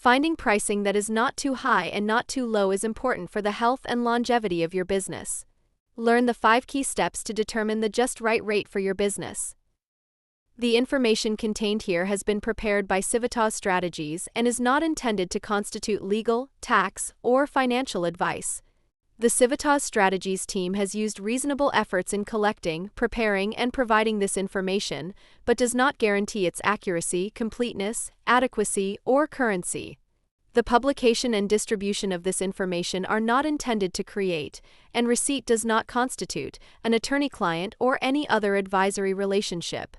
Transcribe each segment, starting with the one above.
Finding pricing that is not too high and not too low is important for the health and longevity of your business. Learn the 5 key steps to determine the just right rate for your business. The information contained here has been prepared by Civitas Strategies and is not intended to constitute legal, tax, or financial advice. The Civitas Strategies team has used reasonable efforts in collecting, preparing, and providing this information, but does not guarantee its accuracy, completeness, adequacy, or currency. The publication and distribution of this information are not intended to create, and receipt does not constitute, an attorney-client or any other advisory relationship.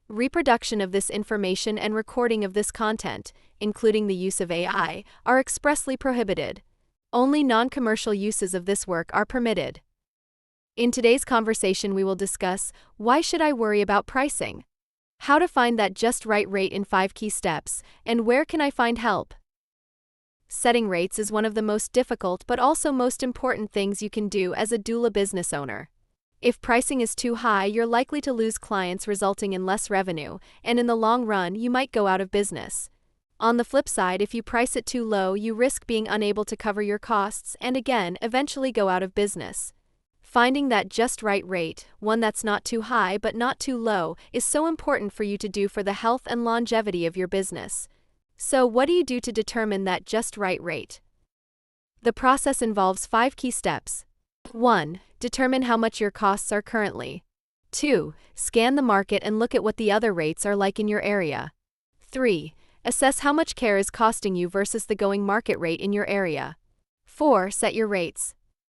Reproduction of this information and recording of this content, including the use of AI, are expressly prohibited. Only non-commercial uses of this work are permitted. In today's conversation, we will discuss why should I worry about pricing, how to find that just right rate in 5 key steps, and where can I find help. Setting rates is one of the most difficult but also most important things you can do as a doula business owner. If pricing is too high, you're likely to lose clients, resulting in less revenue, and in the long run, you might go out of business. On the flip side, if you price it too low, you risk being unable to cover your costs and again, eventually go out of business. Finding that just right rate, one that's not too high but not too low, is so important for you to do for the health and longevity of your business. So, what do you do to determine that just right rate? The process involves 5 key steps. 1. Determine how much your costs are currently. 2. Scan the market and look at what the other rates are like in your area. 3. Assess how much care is costing you versus the going market rate in your area. 4. Set your rates.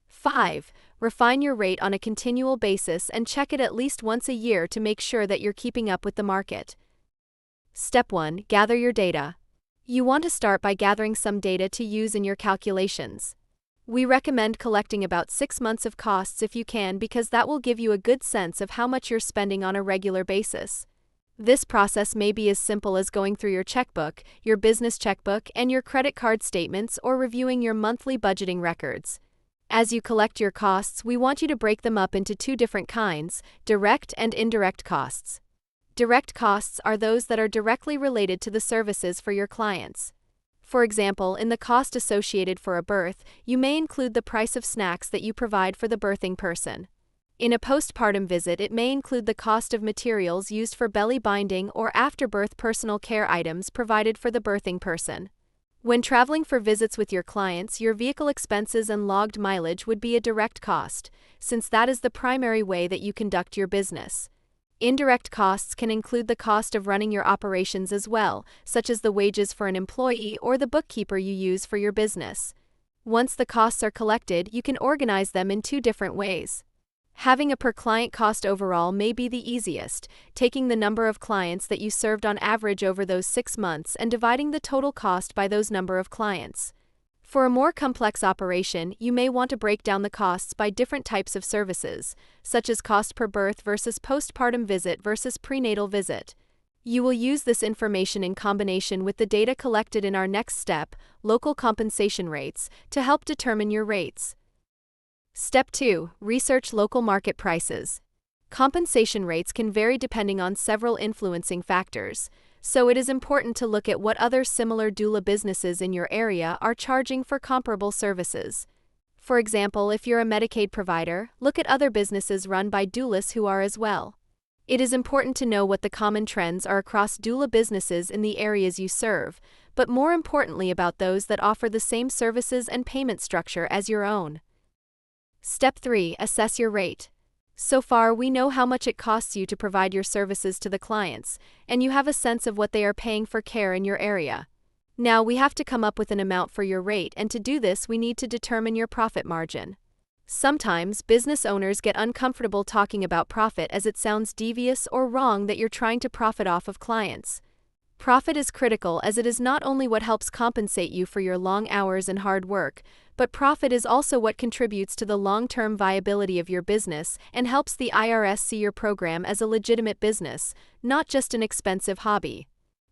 5. Refine your rate on a continual basis and check it at least once a year to make sure that you're keeping up with the market. Step 1. Gather your data. You want to start by gathering some data to use in your calculations. We recommend collecting about 6 months of costs if you can, because that will give you a good sense of how much you're spending on a regular basis. This process may be as simple as going through your checkbook, your business checkbook, and your credit card statements, or reviewing your monthly budgeting records. As you collect your costs, we want you to break them up into 2 different kinds: direct and indirect costs. Direct costs are those that are directly related to the services for your clients. For example, in the cost associated for a birth, you may include the price of snacks that you provide for the birthing person. In a postpartum visit, it may include the cost of materials used for belly binding or after-birth personal care items provided for the birthing person. When traveling for visits with your clients, your vehicle expenses and logged mileage would be a direct cost, since that is the primary way that you conduct your business. Indirect costs can include the cost of running your operations as well, such as the wages for an employee or the bookkeeper you use for your business. Once the costs are collected, you can organize them in 2 different ways. Having a per-client cost overall may be the easiest, taking the number of clients that you served on average over those 6 months and dividing the total cost by those number of clients. For a more complex operation, you may want to break down the costs by different types of services, such as cost per birth versus postpartum visit versus prenatal visit. You will use this information in combination with the data collected in our next step, local compensation rates, to help determine your rates. Step 2. Research local market prices. Compensation rates can vary depending on several influencing factors, so it is important to look at what other similar doula businesses in your area are charging for comparable services. For example, if you're a Medicaid provider, look at other businesses run by doulas who are as well. It is important to know what the common trends are across doula businesses in the areas you serve, but more importantly about those that offer the same services and payment structure as your own. Step 3. Assess your rate. So far, we know how much it costs you to provide your services to the clients, and you have a sense of what they are paying for care in your area. Now we have to come up with an amount for your rate, and to do this we need to determine your profit margin. Sometimes, business owners get uncomfortable talking about profit as it sounds devious or wrong that you're trying to profit off of clients. Profit is critical as it is not only what helps compensate you for your long hours and hard work, but profit is also what contributes to the long-term viability of your business and helps the IRS see your program as a legitimate business, not just an expensive hobby.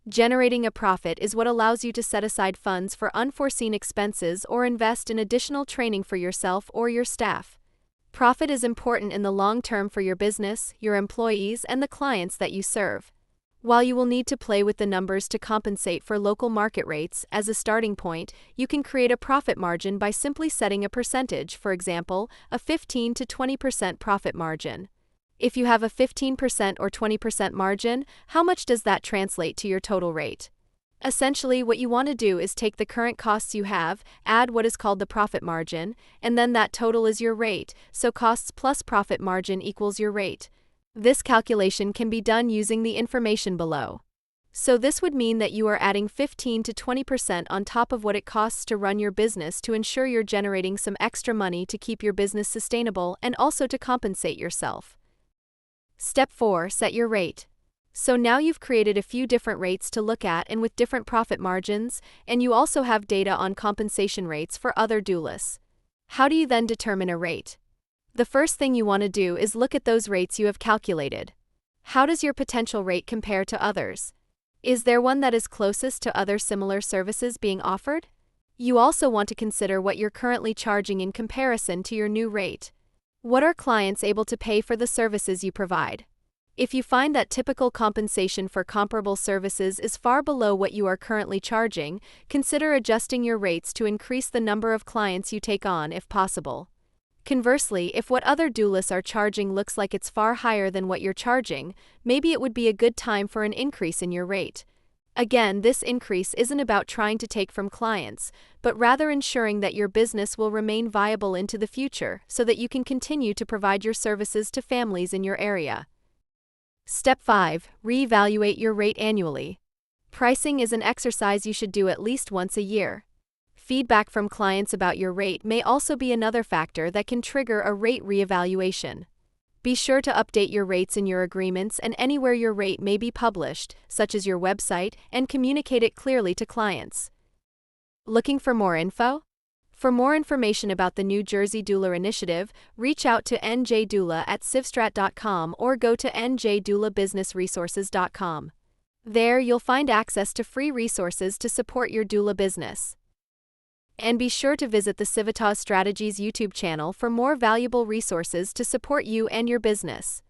Generating a profit is what allows you to set aside funds for unforeseen expenses or invest in additional training for yourself or your staff. Profit is important in the long term for your business, your employees, and the clients that you serve. While you will need to play with the numbers to compensate for local market rates, as a starting point, you can create a profit margin by simply setting a percentage, for example, a 15 to 20% profit margin. If you have a 15% or 20% margin, how much does that translate to your total rate? Essentially, what you want to do is take the current costs you have, add what is called the profit margin, and then that total is your rate, so costs plus profit margin equals your rate. This calculation can be done using the information below. So this would mean that you are adding 15 to 20% on top of what it costs to run your business to ensure you're generating some extra money to keep your business sustainable and also to compensate yourself. Step 4. Set your rate. So now you've created a few different rates to look at and with different profit margins, and you also have data on compensation rates for other doulas. How do you then determine a rate? The first thing you want to do is look at those rates you have calculated. How does your potential rate compare to others? Is there one that is closest to other similar services being offered? You also want to consider what you're currently charging in comparison to your new rate. What are clients able to pay for the services you provide? If you find that typical compensation for comparable services is far below what you are currently charging, consider adjusting your rates to increase the number of clients you take on if possible. Conversely, if what other doulas are charging looks like it's far higher than what you're charging, maybe it would be a good time for an increase in your rate. Again, this increase isn't about trying to take from clients, but rather ensuring that your business will remain viable into the future so that you can continue to provide your services to families in your area. Step 5. Reevaluate your rate annually. Pricing is an exercise you should do at least once a year. Feedback from clients about your rate may also be another factor that can trigger a rate reevaluation. Be sure to update your rates in your agreements and anywhere your rate may be published, such as your website, and communicate it clearly to clients. Looking for more info? For more information about the New Jersey Doula Initiative, reach out to NJ Doula at civstrat.com or go to njdoulabusinessresources.com. There you'll find access to free resources to support your doula business. And be sure to visit the Civitas Strategies YouTube channel for more valuable resources to support you and your business.